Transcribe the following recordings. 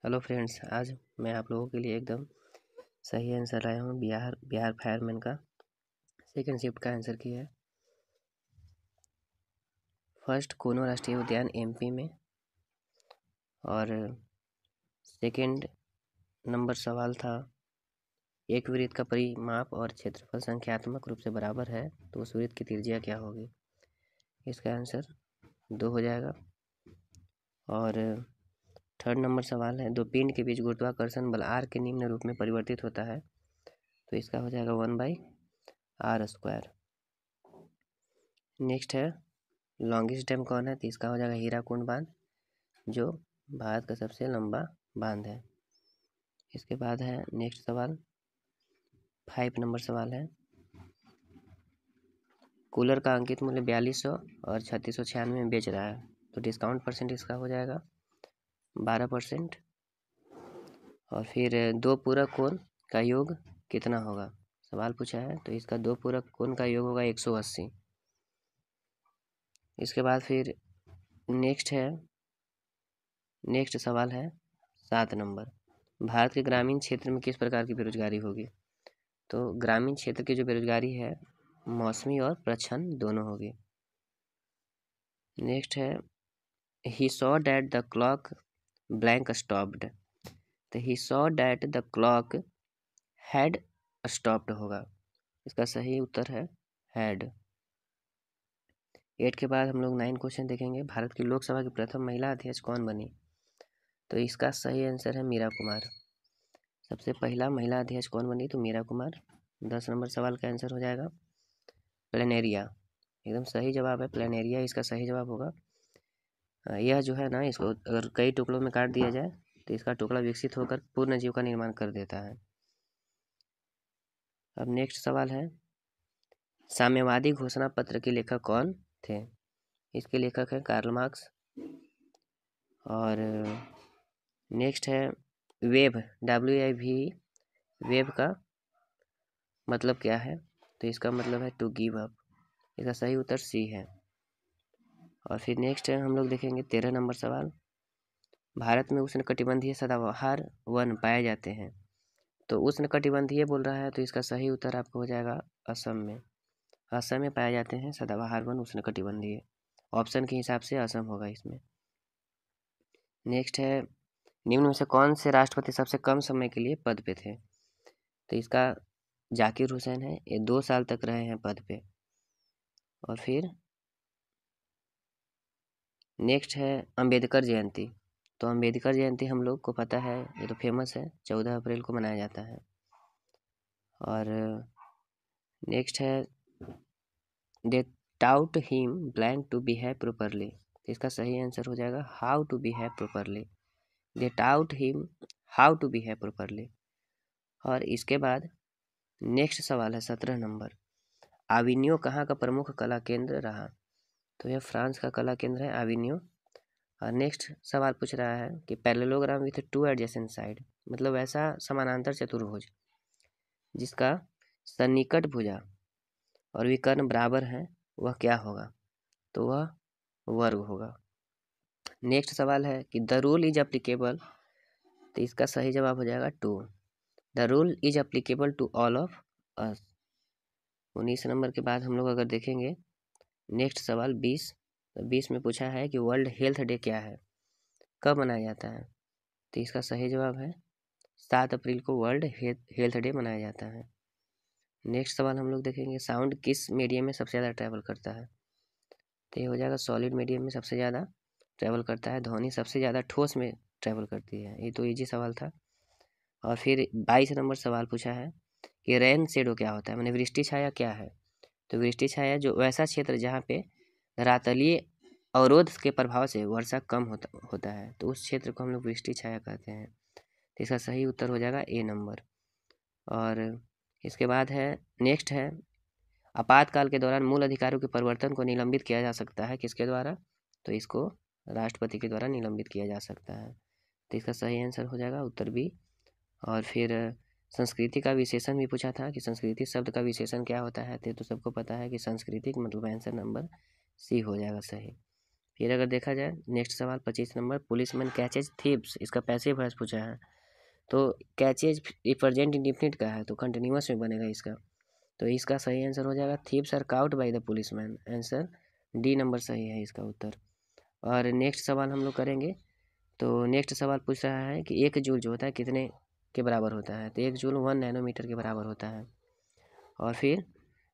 Hello friends, आज मैं आप लोगों के लिए एकदम सही आंसर लाया हूँ। बिहार फायरमैन का सेकंड शिफ्ट का आंसर की है। फर्स्ट कूनो राष्ट्रीय उद्यान एमपी में, और सेकंड नंबर सवाल था एक वृत्त का परिमाप और क्षेत्रफल संख्यात्मक रूप से बराबर है तो उस वृत्त की त्रिज्या क्या होगी। इसका आंसर 2 हो जाएगा। और थर्ड नंबर सवाल है, दो पिंड के बीच गुरुत्वाकर्षण बल आर के निम्न रूप में परिवर्तित होता है तो इसका हो जाएगा 1/r²। नेक्स्ट है, लॉन्गेस्ट डैम कौन है तो इसका हो जाएगा हीराकुंड बांध, जो भारत का सबसे लंबा बांध है। इसके बाद है नेक्स्ट सवाल, 5 नंबर सवाल है, कूलर का अंकित मूल्य 4200 और 3696 में बेच रहा है तो डिस्काउंट परसेंट इसका हो जाएगा 12%। और फिर दो पूरक कोण का योग कितना होगा, सवाल पूछा है तो इसका दो पूरक कोण का योग होगा 180। इसके बाद फिर नेक्स्ट सवाल है 7 नंबर, भारत के ग्रामीण क्षेत्र में किस प्रकार की बेरोजगारी होगी। तो ग्रामीण क्षेत्र की जो बेरोजगारी है मौसमी और प्रच्छन्न दोनों होगी। नेक्स्ट है, he saw that the clock blank stopped, तो he saw that the clock had stopped होगा, इसका सही उत्तर है हैड। 8 के बाद हम लोग 9 क्वेश्चन देखेंगे, भारत की लोकसभा की प्रथम महिला अध्यक्ष कौन बनी। तो इसका सही आंसर है मीरा कुमार। सबसे पहला महिला अध्यक्ष कौन बनी तो मीरा कुमार। 10 नंबर सवाल का आंसर हो जाएगा प्लेनेरिया, एकदम सही जवाब है प्लेनेरिया, इसका सही जवाब होगा। यह जो है ना, इसको अगर कई टुकड़ों में काट दिया जाए तो इसका टुकड़ा विकसित होकर पूर्ण जीव का निर्माण कर देता है। अब नेक्स्ट सवाल है, साम्यवादी घोषणा पत्र के लेखक कौन थे। इसके लेखक है कार्ल मार्क्स। और नेक्स्ट है वेव, WIV, वेव का मतलब क्या है तो इसका मतलब है टू गिव अप, इसका सही उत्तर सी है। और फिर नेक्स्ट है हम लोग देखेंगे 13 नंबर सवाल, भारत में उष्णकटिबंधीय सदाबहार वन पाए जाते हैं तो उष्णकटिबंधीय बोल रहा है तो इसका सही उत्तर आपको हो जाएगा असम में। असम में पाए जाते हैं सदाबहार वन उष्णकटिबंधीय, ऑप्शन के हिसाब से असम होगा इसमें। नेक्स्ट है, निम्न में से कौन से राष्ट्रपति सबसे कम समय के लिए पद पे थे तो इसका जाकिर हुसैन है, ये 2 साल तक रहे हैं पद पे। और फिर नेक्स्ट है अंबेडकर जयंती, तो अंबेडकर जयंती हम लोग को पता है, ये तो फेमस है, 14 अप्रैल को मनाया जाता है। और नेक्स्ट है, they taught him blank to behave properly, इसका सही आंसर हो जाएगा how to behave properly. They taught him how to behave properly. और इसके बाद नेक्स्ट सवाल है 17 नंबर, आविनियो कहाँ का प्रमुख कला केंद्र रहा। तो यह फ्रांस का कला केंद्र है आविनियो। और नेक्स्ट सवाल पूछ रहा है कि पैरेललोग्राम विथ 2 एडजेसेंट साइड, मतलब ऐसा समानांतर चतुर्भुज जिसका सन्निकट भुजा और विकर्ण बराबर है वह क्या होगा, तो वह वर्ग होगा। नेक्स्ट सवाल है कि द रूल इज एप्लीकेबल, तो इसका सही जवाब हो जाएगा 2, the rule is applicable to all of us. 19 number के बाद हम लोग अगर देखेंगे नेक्स्ट सवाल 20, तो 20 में पूछा है कि वर्ल्ड हेल्थ डे क्या है, कब मनाया जाता है। तो इसका सही जवाब है 7 अप्रैल को वर्ल्ड हेल्थ डे मनाया जाता है। नेक्स्ट सवाल हम लोग देखेंगे, साउंड किस मीडियम में सबसे ज़्यादा ट्रैवल करता है। तो ये हो जाएगा सॉलिड मीडियम में सबसे ज़्यादा ट्रैवल करता है, ध्वनि सबसे ज़्यादा ठोस में ट्रैवल करती है, ये तो इजी सवाल था। और फिर 22 नंबर सवाल पूछा है कि रेन शेडो क्या होता है, मैंने वृष्टि छाया क्या है। तो वृष्टि छाया जो वैसा क्षेत्र जहाँ पे धरातलीय अवरोध के प्रभाव से वर्षा कम होता है तो उस क्षेत्र को हम लोग वृष्टि छाया कहते हैं। तो इसका सही उत्तर हो जाएगा ए नंबर। और इसके बाद है नेक्स्ट है, आपातकाल के दौरान मूल अधिकारियों के परिवर्तन को निलंबित किया जा सकता है किसके द्वारा, तो इसको राष्ट्रपति के द्वारा निलंबित किया जा सकता है। तो इसका सही आंसर हो जाएगा उत्तर बी। और फिर संस्कृति का विशेषण भी पूछा था कि संस्कृति शब्द का विशेषण क्या होता है, तो सबको पता है कि सांस्कृतिक, मतलब आंसर नंबर सी हो जाएगा सही। फिर अगर देखा जाए नेक्स्ट सवाल 25 नंबर, पुलिसमैन कैचेज थीव्स, इसका पैसिव वॉइस पूछा है। तो कैचेज प्रेजेंट इंडेफिनिट का है तो कंटिन्यूअस में बनेगा इसका। तो इसका सही आंसर हो जाएगा thieves are caught by the policeman. Answer D number सही है इसका उत्तर। और नेक्स्ट सवाल हम लोग करेंगे। तो नेक्स्ट सवाल पूछ रहा है कि 1 जूल जो होता है कितने के बराबर होता है। तो 1 जूल 1 नैनोमीटर के बराबर होता है। और फिर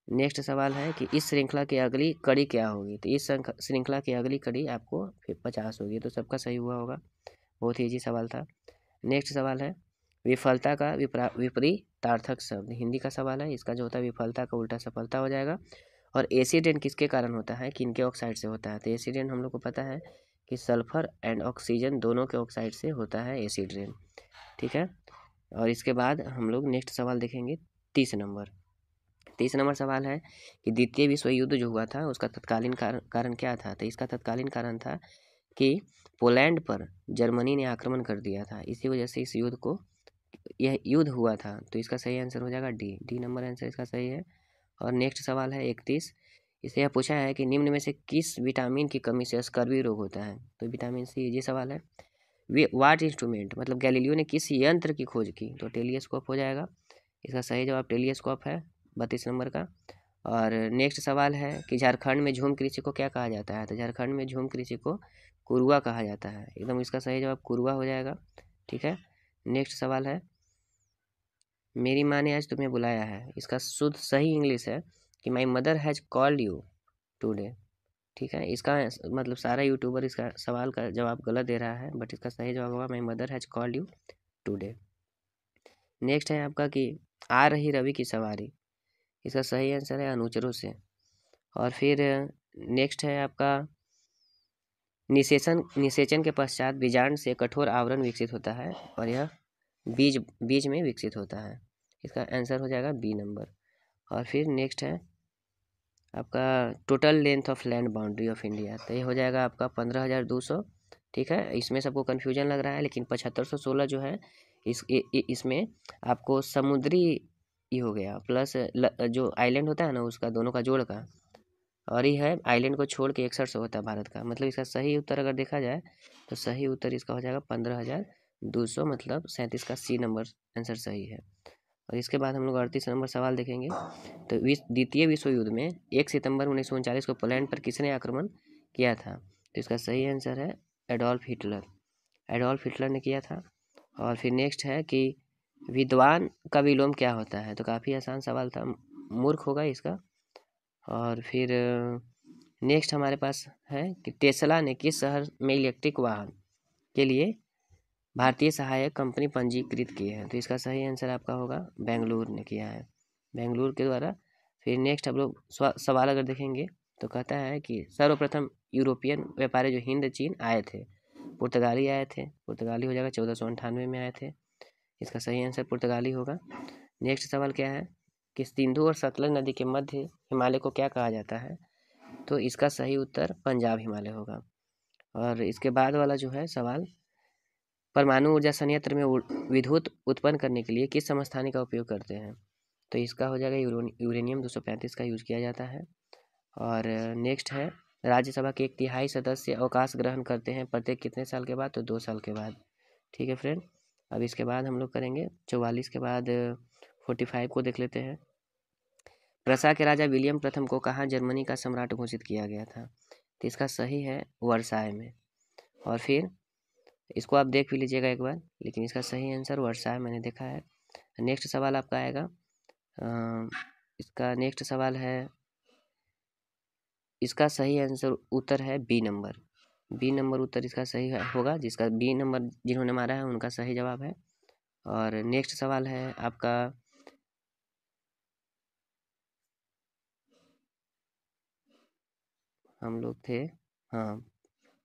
नेक्स्ट सवाल है कि इस श्रृंखला की अगली कड़ी क्या होगी। तो इस श्रृंखला की अगली कड़ी आपको 50 होगी। तो सबका सही हुआ होगा, बहुत ही ईजी सवाल था। नेक्स्ट सवाल है विफलता का विपरीतार्थक शब्द, हिंदी का सवाल है। इसका जो होता है विफलता का उल्टा सफलता हो जाएगा। और एसिड रेन किसके कारण होता है, किनके ऑक्साइड से होता है। तो एसिड रेन हम लोग को पता है कि सल्फर एंड ऑक्सीजन दोनों के ऑक्साइड से होता है एसिड रेन। ठीक है। और इसके बाद हम लोग नेक्स्ट सवाल देखेंगे 30 नंबर। 30 नंबर सवाल है कि द्वितीय विश्व युद्ध जो हुआ था उसका तत्कालीन कारण क्या था। तो इसका तत्कालीन कारण था कि पोलैंड पर जर्मनी ने आक्रमण कर दिया था, इसी वजह से इस युद्ध को यह युद्ध हुआ था। तो इसका सही आंसर हो जाएगा डी नंबर आंसर इसका सही है। और नेक्स्ट सवाल है 31, इसे यह पूछा है कि निम्न में से किस विटामिन की कमी से स्कर्वी रोग होता है। तो विटामिन सी, ये सवाल है। वाट इंस्ट्रूमेंट, मतलब गैलीलियो ने किस यंत्र की खोज की। तो टेलीस्कोप हो जाएगा। इसका सही जवाब टेलीस्कोप है 32 नंबर का। और नेक्स्ट सवाल है कि झारखंड में झूम कृषि को क्या कहा जाता है। तो झारखंड में झूम कृषि को कुरुआ कहा जाता है, एकदम इसका सही जवाब कुरुआ हो जाएगा। ठीक है। नेक्स्ट सवाल है मेरी माँ ने आज तुम्हें बुलाया है, इसका शुद्ध सही इंग्लिश है कि my mother has called you today. ठीक है। इसका मतलब सारा यूट्यूबर इसका सवाल का जवाब गलत दे रहा है, बट इसका सही जवाब होगा my mother has called you today. Next है आपका कि आ रही रवि की सवारी, इसका सही आंसर है अनुचरों से। और फिर नेक्स्ट है आपका निषेचन के पश्चात बीजांड से कठोर आवरण विकसित होता है और यह बीज में विकसित होता है। इसका आंसर हो जाएगा बी नंबर। और फिर नेक्स्ट है आपका total length of land boundary of India. तो ये हो जाएगा आपका 15,200। ठीक है। इसमें सबको कन्फ्यूजन लग रहा है, लेकिन 7516 जो है इसमें आपको समुद्री ही हो गया प्लस जो आइलैंड होता है ना उसका दोनों का जोड़ का, और ये है आइलैंड को छोड़ के 6100 होता है भारत का। मतलब इसका सही उत्तर अगर देखा जाए तो सही उत्तर इसका हो जाएगा 15,200, मतलब 37 का सी नंबर आंसर सही है। और इसके बाद हम लोग 38 नंबर सवाल देखेंगे। तो द्वितीय विश्व युद्ध में 1 सितंबर 1939 को पोलैंड पर किसने आक्रमण किया था। तो इसका सही आंसर है एडोल्फ हिटलर। एडोल्फ हिटलर ने किया था। और फिर नेक्स्ट है कि विद्वान का विलोम क्या होता है। तो काफ़ी आसान सवाल था, मूर्ख होगा इसका। और फिर नेक्स्ट हमारे पास है कि टेस्ला ने किस शहर में इलेक्ट्रिक वाहन के लिए भारतीय सहायक कंपनी पंजीकृत की है। तो इसका सही आंसर आपका होगा बेंगलुरु ने किया है, बेंगलुरु के द्वारा। फिर नेक्स्ट हम लोग सवाल अगर देखेंगे तो कहता है कि सर्वप्रथम यूरोपियन व्यापारी जो हिंद चीन आए थे, पुर्तगाली आए थे। पुर्तगाली हो जाएगा 1498 में आए थे। इसका सही आंसर पुर्तगाली होगा। नेक्स्ट सवाल क्या है कि सिंधु और सतलज नदी के मध्य हिमालय को क्या कहा जाता है। तो इसका सही उत्तर पंजाब हिमालय होगा। और इसके बाद वाला जो है सवाल, परमाणु ऊर्जा संयंत्र में विद्युत उत्पन्न करने के लिए किस समस्थानिक का उपयोग करते हैं। तो इसका हो जाएगा यूरेनियम 235 का यूज किया जाता है। और नेक्स्ट है राज्यसभा के 1/3 सदस्य अवकाश ग्रहण करते हैं प्रत्येक कितने साल के बाद। तो 2 साल के बाद। ठीक है फ्रेंड। अब इसके बाद हम लोग करेंगे 44 के बाद 45 को देख लेते हैं। प्रसा के राजा विलियम प्रथम को कहाँ जर्मनी का सम्राट घोषित किया गया था। तो इसका सही है वर्साय में। और फिर इसको आप देख भी लीजिएगा एक बार, लेकिन इसका सही आंसर वर्साय मैंने देखा है। नेक्स्ट सवाल आपका आएगा इसका नेक्स्ट सवाल है, इसका सही आंसर उत्तर है बी नंबर। बी नंबर उत्तर इसका सही होगा, जिसका बी नंबर जिन्होंने मारा है उनका सही जवाब है। और नेक्स्ट सवाल है आपका हम लोग थे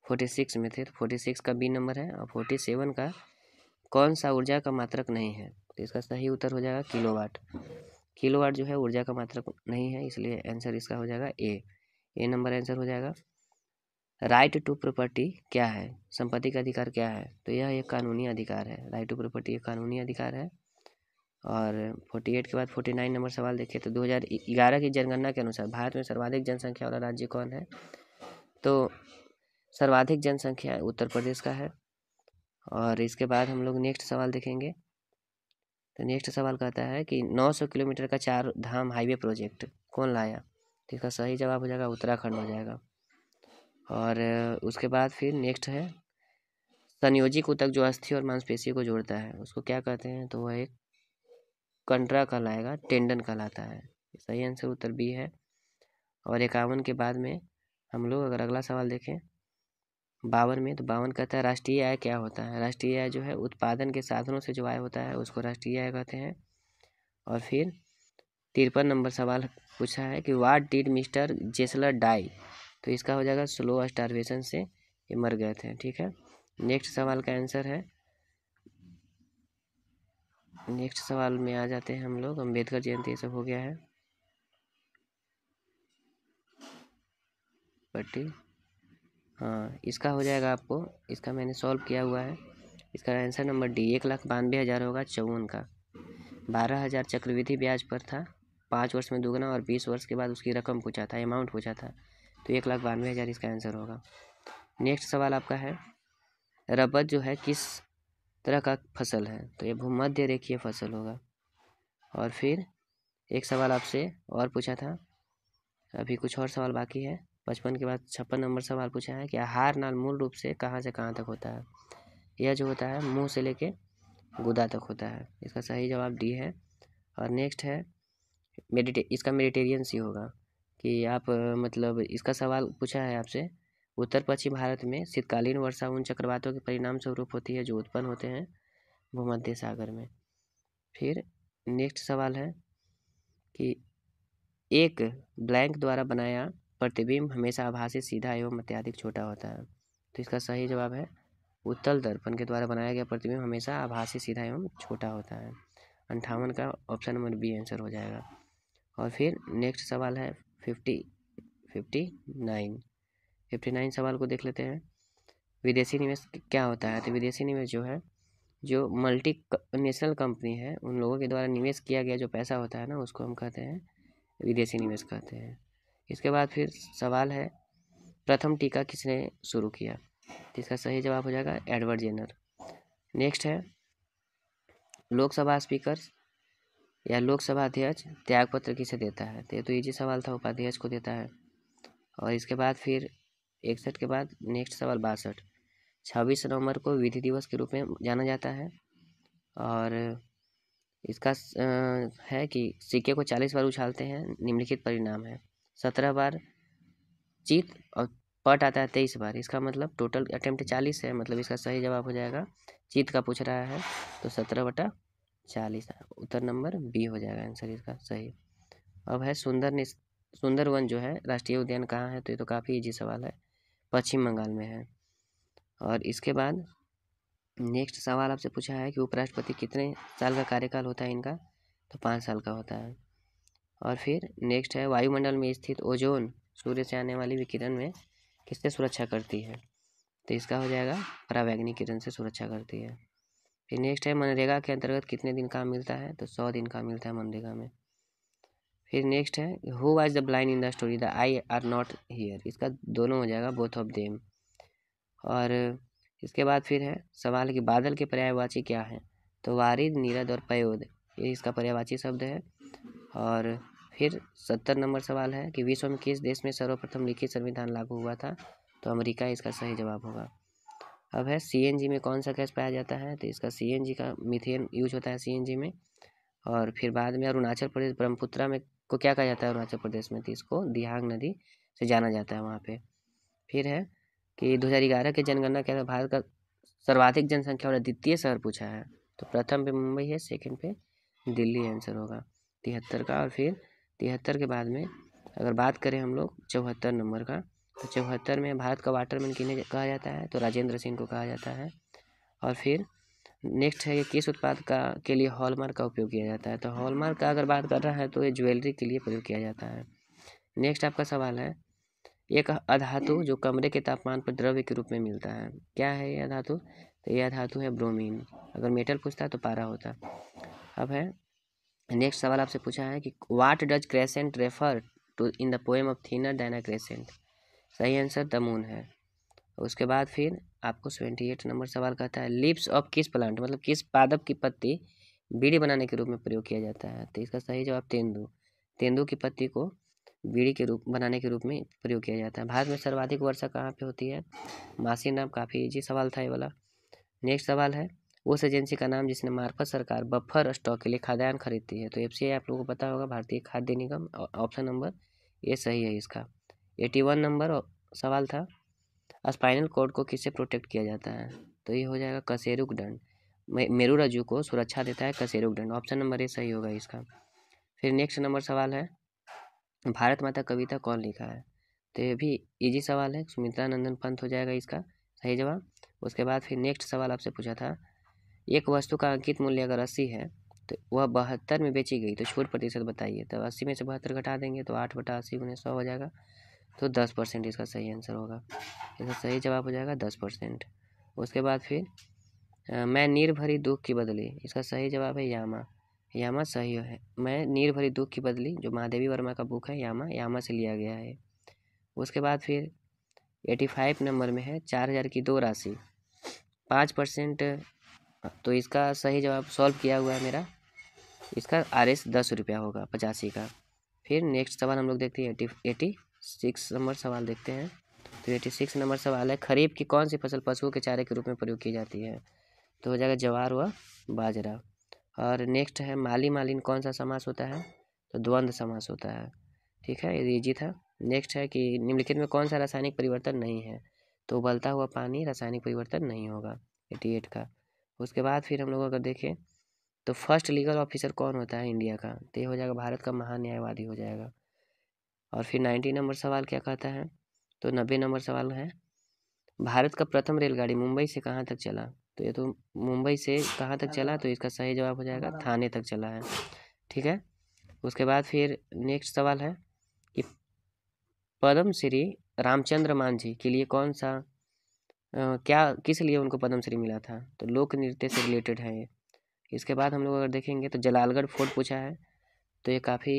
46 में थे, तो 46 का बी नंबर है। और 47 का कौन सा ऊर्जा का मात्रक नहीं है। तो इसका सही उत्तर हो जाएगा किलोवाट। किलोवाट जो है ऊर्जा का मात्रक नहीं है, इसलिए आंसर इसका हो जाएगा ए नंबर आंसर हो जाएगा। राइट टू प्रॉपर्टी क्या है, संपत्ति का अधिकार क्या है। तो यह एक कानूनी अधिकार है, राइट टू प्रॉपर्टी एक कानूनी अधिकार है। और 48 के बाद 49 नंबर सवाल देखिए। तो 2011 की जनगणना के अनुसार भारत में सर्वाधिक जनसंख्या वाला राज्य कौन है। तो सर्वाधिक जनसंख्या उत्तर प्रदेश का है। और इसके बाद हम लोग नेक्स्ट सवाल देखेंगे। तो नेक्स्ट सवाल कहता है कि 900 किलोमीटर का 4 धाम हाईवे प्रोजेक्ट कौन लाया? तो इसका सही जवाब हो जाएगा उत्तराखंड हो जाएगा। और उसके बाद फिर नेक्स्ट है संयोजिक ऊतक जो अस्थि और मांसपेशी को जोड़ता है उसको क्या कहते हैं? तो वह एक कंडरा कहलाएगा, टेंडन कहलाता है। सही आंसर उत्तर बी है। और 51 के बाद में हम लोग अगर अगला सवाल देखें 52 में, तो 52 कहता है राष्ट्रीय आय क्या होता है? राष्ट्रीय आय जो है उत्पादन के साधनों से जो आय होता है उसको राष्ट्रीय आय कहते हैं। और फिर 53 नंबर सवाल पूछा है कि व्हाट डिड मिस्टर जेसलर डाई? तो इसका हो जाएगा स्लो स्टारवेशन से ये मर गए थे। ठीक है, नेक्स्ट सवाल का आंसर है, नेक्स्ट सवाल में आ जाते हैं हम लोग। अम्बेडकर जयंती ये सब हो गया है पट्टी। हाँ, इसका हो जाएगा आपको, इसका मैंने सॉल्व किया हुआ है। इसका आंसर नंबर डी 1,92,000 होगा 54 का। 12,000 चक्रवृद्धि ब्याज पर था, 5 वर्ष में दुगना, और 20 वर्ष के बाद उसकी रकम पूछा था, अमाउंट पूछा था। तो 1,92,000 इसका आंसर होगा। नेक्स्ट सवाल आपका है रबर जो है किस तरह का फसल है? तो ये भूमध्य रेखीय फसल होगा। और फिर एक सवाल आपसे और पूछा था, अभी कुछ और सवाल बाकी है। 55 के बाद 56 नंबर सवाल पूछा है कि आहार नाल मूल रूप से कहाँ से कहाँ तक होता है? यह जो होता है मुंह से लेके गुदा तक होता है। इसका सही जवाब डी है। और नेक्स्ट है इसका मेडिटेरियन सी होगा कि आप मतलब इसका सवाल पूछा है आपसे, उत्तर पश्चिम भारत में शीतकालीन वर्षा उन चक्रवातों के परिणाम स्वरूप होती है जो उत्पन्न होते हैं भूमध्य सागर में। फिर नेक्स्ट सवाल है कि एक ब्लैंक द्वारा बनाया प्रतिबिंब हमेशा आभासी, सीधा एवं अत्यधिक छोटा होता है। तो इसका सही जवाब है उत्तल दर्पण के द्वारा बनाया गया प्रतिबिंब हमेशा आभासी, सीधा एवं छोटा होता है। 58 का ऑप्शन नंबर बी आंसर हो जाएगा। और फिर नेक्स्ट सवाल है 59 सवाल को देख लेते हैं। विदेशी निवेश क्या होता है? तो विदेशी निवेश जो है जो मल्टी नेशनल कंपनी है उन लोगों के द्वारा निवेश किया गया जो पैसा होता है ना उसको हम कहते हैं विदेशी निवेश कहते हैं। इसके बाद फिर सवाल है प्रथम टीका किसने शुरू किया? तो इसका सही जवाब हो जाएगा एडवर्ड जेनर। नेक्स्ट है लोकसभा स्पीकर या लोकसभा अध्यक्ष त्यागपत्र किसे देता है? तो ये तो इजी सवाल था, उपाध्यक्ष को देता है। और इसके बाद फिर 61 के बाद नेक्स्ट सवाल 62, 26 नवंबर को विधि दिवस के रूप में जाना जाता है। और इसका है कि सिक्के को 40 बार उछालते हैं, निम्नलिखित परिणाम है। 17 बार जीत और पट आता है 23 बार, इसका मतलब टोटल अटेम्प्ट 40 है, मतलब इसका सही जवाब हो जाएगा जीत का पूछ रहा है तो 17/40 उत्तर नंबर बी हो जाएगा आंसर इसका सही। अब है सुंदरवन जो है राष्ट्रीय उद्यान कहाँ है? तो ये तो काफ़ी इजी सवाल है, पश्चिम बंगाल में है। और इसके बाद नेक्स्ट सवाल आपसे पूछा है कि उपराष्ट्रपति कितने साल का कार्यकाल होता है इनका? तो 5 साल का होता है। और फिर नेक्स्ट है वायुमंडल में स्थित ओजोन सूर्य से आने वाली विकिरण में किससे सुरक्षा करती है? तो इसका हो जाएगा परावैंगनी किरण से सुरक्षा करती है। फिर नेक्स्ट है मनरेगा के अंतर्गत कितने दिन काम मिलता है? तो 100 दिन का मिलता है मनरेगा में। फिर नेक्स्ट है who was the blind in the story the I R not here? इसका दोनों हो जाएगा बोथ ऑफ देम। और इसके बाद फिर है सवाल है कि बादल के पर्यायवाची क्या है? तो वारिद, नीरद और पयोद ये इसका पर्यायवाची शब्द है। और फिर 70 नंबर सवाल है कि विश्व में किस देश में सर्वप्रथम लिखित संविधान लागू हुआ था? तो अमेरिका इसका सही जवाब होगा। अब है सीएनजी में कौन सा गैस पाया जाता है? तो इसका सीएनजी का मीथेन यूज होता है सीएनजी में। और फिर बाद में अरुणाचल प्रदेश ब्रह्मपुत्रा में को क्या कहा जाता है अरुणाचल प्रदेश में? तो इसको दिहांग नदी से जाना जाता है वहाँ पे। फिर है कि 2011 की जनगणना के अंदर भारत का सर्वाधिक जनसंख्या वाला द्वितीय शहर पूछा है। तो प्रथम पे मुंबई है, सेकंड पे दिल्ली आंसर होगा 73 का। और फिर 73 के बाद में अगर बात करें हम लोग 74 नंबर का, तो 74 में भारत का वाटरमैन किन्हें कहा जाता है? तो राजेंद्र सिंह को कहा जाता है। और फिर नेक्स्ट है कि किस उत्पाद का के लिए हॉलमार्क का उपयोग किया जाता है? तो हॉलमार्क का अगर बात कर रहा है तो ये ज्वेलरी के लिए प्रयोग किया जाता है। नेक्स्ट आपका सवाल है एक अधातु जो कमरे के तापमान पर द्रव्य के रूप में मिलता है, क्या है ये अधातु? तो यह धातु है ब्रोमीन। अगर मेटल पूछता है तो पारा होता। अब है नेक्स्ट सवाल आपसे पूछा है कि what does crescent refer to in the poem of thinner than a crescent? सही आंसर द मून है। उसके बाद फिर आपको 78 नंबर सवाल कहता है लीव्स ऑफ किस प्लांट, मतलब किस पादप की पत्ती बीड़ी बनाने के रूप में प्रयोग किया जाता है। तो इसका सही जवाब तेंदू। तेंदू की पत्ती को बीड़ी के रूप बनाने के रूप में प्रयोग किया जाता है। भारत में सर्वाधिक वर्षा कहाँ पे होती है? मासी नाम। काफ़ी इजी सवाल था ये वाला। नेक्स्ट सवाल है उस एजेंसी का नाम जिसने मार्फत सरकार बफर स्टॉक के लिए खाद्यान्न खरीदती है। तो FCI आप लोगों को पता होगा, भारतीय खाद्य निगम। ऑप्शन नंबर ये सही है इसका। 81 नंबर सवाल था स्पाइनल कॉर्ड को किससे प्रोटेक्ट किया जाता है? तो ये हो जाएगा कशेरुक दंड। मेरुरज्जु को सुरक्षा देता है कशेरुक दंड। ऑप्शन नंबर ए सही होगा इसका। फिर नेक्स्ट नंबर सवाल है भारत माता कविता कौन लिखा है? तो ये भी इजी सवाल है, सुमित्रा नंदन पंत हो जाएगा इसका सही जवाब। उसके बाद फिर नेक्स्ट सवाल आपसे पूछा था एक वस्तु का अंकित मूल्य अगर 80 है तो वह 72 में बेची गई तो छूट प्रतिशत बताइए। तो 80 में से 72 घटा देंगे तो 8/80 × 100 हो जाएगा। तो 10% इसका सही आंसर होगा। इसका सही जवाब हो जाएगा 10%। उसके बाद फिर मैं नीर भरी दुख की बदली, इसका सही जवाब है यामा। यामा सही है। मैं नीर भरी दुख की बदली जो महादेवी वर्मा का बुक है यामा से लिया गया है। उसके बाद फिर 85 नंबर में है 4000 की दो राशि 5%। तो इसका सही जवाब सॉल्व किया हुआ है मेरा। इसका RS 10 रुपया होगा 85 का। फिर नेक्स्ट सवाल हम लोग देखते हैं 86 नंबर सवाल देखते हैं। तो 86 नंबर सवाल है खरीफ की कौन सी फसल पशुओं के चारे के रूप में प्रयोग की जाती है? तो हो जाएगा जवार व बाजरा। और नेक्स्ट है माली मालिन कौन सा समास होता है? तो द्वंद्व समास होता है। ठीक है, ये इजी था। नेक्स्ट है कि निम्नलिखित में कौन सा रासायनिक परिवर्तन नहीं है? तो उबलता हुआ पानी रासायनिक परिवर्तन नहीं होगा 88 का। उसके बाद फिर हम लोग अगर देखें तो फर्स्ट लीगल ऑफिसर कौन होता है इंडिया का? तो ये हो जाएगा भारत का महान्यायवादी हो जाएगा। और फिर 90 नंबर सवाल क्या कहता है? तो 90 नंबर सवाल है भारत का प्रथम रेलगाड़ी मुंबई से कहाँ तक चला? तो ये तो मुंबई से कहाँ तक चला, तो इसका सही जवाब हो जाएगा थाने तक चला है। ठीक है। उसके बाद फिर नेक्स्ट सवाल है कि पद्म श्री रामचंद्र मांझी के लिए कौन सा क्या किस लिए उनको पद्म श्री मिला था? तो लोक नृत्य से रिलेटेड है ये। इसके बाद हम लोग अगर देखेंगे तो जलालगढ़ फोर्ट पूछा है। तो ये काफ़ी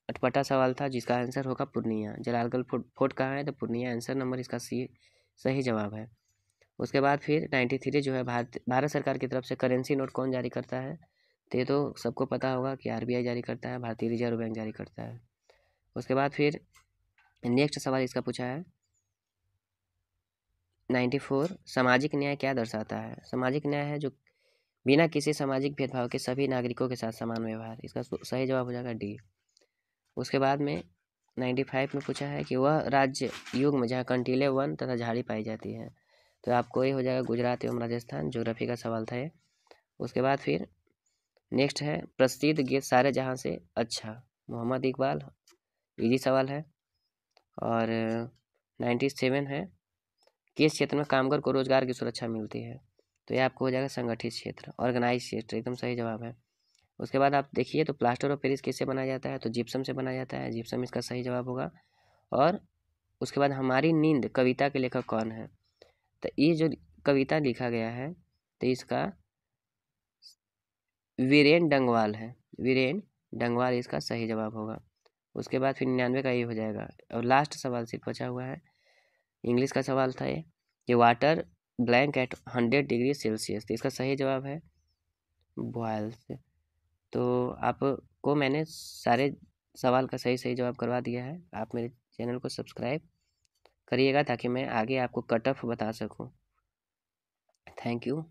अटपटा सवाल था जिसका आंसर होगा पूर्णिया। जलालगढ़ फोर्ट कहाँ है? तो पूर्णिया आंसर नंबर इसका सही जवाब है। उसके बाद फिर 93 जो है भारत सरकार की तरफ से करेंसी नोट कौन जारी करता है? तो ये तो सबको पता होगा कि RBI जारी करता है, भारतीय रिजर्व बैंक जारी करता है। उसके बाद फिर नेक्स्ट सवाल इसका पूछा है 94 सामाजिक न्याय क्या दर्शाता है? सामाजिक न्याय है जो बिना किसी सामाजिक भेदभाव के सभी नागरिकों के साथ समान व्यवहार। इसका सही जवाब हो जाएगा D। उसके बाद में 95 में पूछा है कि वह राज्य युग में जहाँ कंटीले वन तथा झाड़ी पाई जाती है। तो आपको ये हो जाएगा गुजरात एवं राजस्थान। ज्योग्राफी का सवाल था ये। उसके बाद फिर नेक्स्ट है प्रसिद्ध गीत सारे जहाँ से अच्छा, मोहम्मद इकबाल। इजी सवाल है। और 97 है किस क्षेत्र में कामगार को रोजगार की सुरक्षा मिलती है? तो ये आपको हो जाएगा संगठित क्षेत्र, ऑर्गेनाइज क्षेत्र, एकदम सही जवाब है। उसके बाद आप देखिए तो प्लास्टर ऑफ पेरिस किससे बनाया जाता है? तो जिप्सम से बनाया जाता है, जिप्सम इसका सही जवाब होगा। और उसके बाद हमारी नींद कविता के लेखक कौन है? तो ये जो कविता लिखा गया है तो इसका वीरेन डंगवाल है। वीरेन डंगवाल इसका सही जवाब होगा। उसके बाद फिर 99 का ये हो जाएगा। और लास्ट सवाल सिर्फ बचा हुआ है, इंग्लिश का सवाल था ये कि water blank eight 100 degree Celsius. तो इसका सही जवाब है बॉयल्स। तो आपको मैंने सारे सवाल का सही जवाब करवा दिया है। आप मेरे चैनल को सब्सक्राइब करिएगा ताकि मैं आगे आपको कट ऑफ बता सकूं। Thank you.